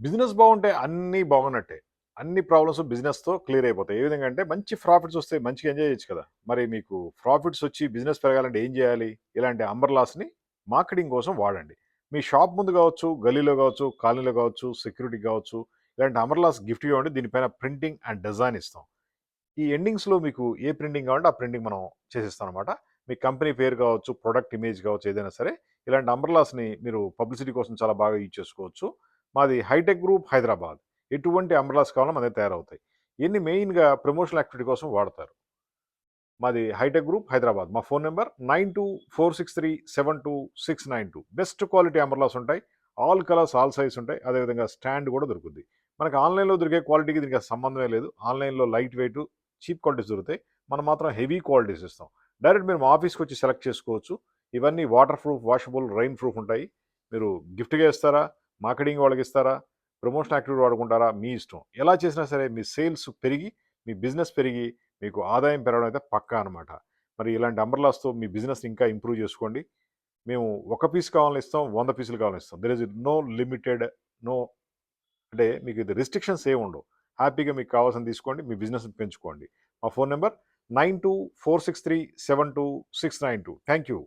Business బాగుంటే అన్నీ బాగున్నట్టే. అన్ని ప్రాబ్లమ్స్ బిజినెస్‌తో క్లియర్ అయిపోతాయి. ఏ విధంగా అంటే మంచి ప్రాఫిట్స్ వస్తాయి. మంచిగా ఎంజాయ్ చేయొచ్చు కదా! మరి మీకు ప్రాఫిట్స్ వచ్చి బిజినెస్ పెరగాలంటే ఏం చేయాలి? ఇలాంటి అంబర్‌లాస్‌ని మార్కెటింగ్ కోసం వాడండి. మీ షాప్ ముందు కావచ్చు, గల్లీలో కావచ్చు, కాలనీలో కావచ్చు, సెక్యూరిటీకి కావచ్చు, ఇలాంటి అంబర్‌లాస్ గిఫ్ట్ ఇవ్వండి. దీనిపైన ప్రింటింగ్ అండ్ డిజైన్ ఇస్తాం. ఈ ఎండింగ్స్‌లో మీకు ఏ ప్రింటింగ్ కావాలంటే ఆ ప్రింటింగ్ మనం చేసిస్తాం అనమాట. మీ కంపెనీ పేరు కావచ్చు, ప్రొడక్ట్ ఇమేజ్ కావచ్చు, ఏదైనా సరే ఇలాంటి అంబ్రెల్లాస్‌ని మీరు పబ్లిసిటీ కోసం చాలా బాగా యూజ్ చేసుకోవచ్చు. మాది హైటెక్ గ్రూప్ హైదరాబాద్. ఎటువంటి అంబ్రెల్లాస్ కావాలన్నా మన దగ్గర తయారవుతాయి. ఇయన్నీ మెయిన్‌గా ప్రమోషనల్ యాక్టివిటీ కోసం వాడతారు. మాది హైటెక్ గ్రూప్ హైదరాబాద్. మా phone number 9246372692. Best quality umbrellas ఉంటాయి. ఆల్ కలర్స్, ఆల్ సైజ్ ఉంటాయి. అదేవిధంగా స్టాండ్ కూడా దొరుకుద్ది. మనకు ఆన్‌లైన్‌లో దొరికే క్వాలిటీకి దీనికి అసలు సంబంధమే లేదు. ఆన్‌లైన్‌లో లైట్ వెయిట్, చీప్ క్వాలిటీస్ దొరుకుతాయి. మనం మాత్రం హెవీ క్వాలిటీస్ ఇస్తాం. డైరెక్ట్ మీరు మా ఆఫీస్‌కి వచ్చి సెలెక్ట్ చేసుకోవచ్చు. ఇవన్నీ water proof, washable, rain proof ఉంటాయి. మీరు గిఫ్ట్‌గా ఇస్తారా? మార్కెటింగ్ వాళ్ళకి ఇస్తారా? Promotion activity వాడుకుంటారా? మీ ఇష్టం. ఎలా చేసినా సరే మీ సేల్స్ పెరిగి, మీ బిజినెస్ పెరిగి, మీకు ఆదాయం పెరగడం అయితే పక్కా అనమాట. మరి ఇలాంటి అంబ్రెల్లాస్‌తో మీ బిజినెస్‌ని ఇంకా ఇంప్రూవ్ చేసుకోండి. మేము ఒక పీస్ కావాలని ఇస్తాం, 100 పీసులు కావాలని ఇస్తాం. There is no limited, no, అంటే మీకు ఇది రిస్ట్రిక్షన్స్ ఏమి ఉండవు. హ్యాపీగా మీకు కావాల్సింది తీసుకోండి. మీ బిజినెస్‌ని పెంచుకోండి. మా ఫోన్ నంబర్ 9246372692. Thank you.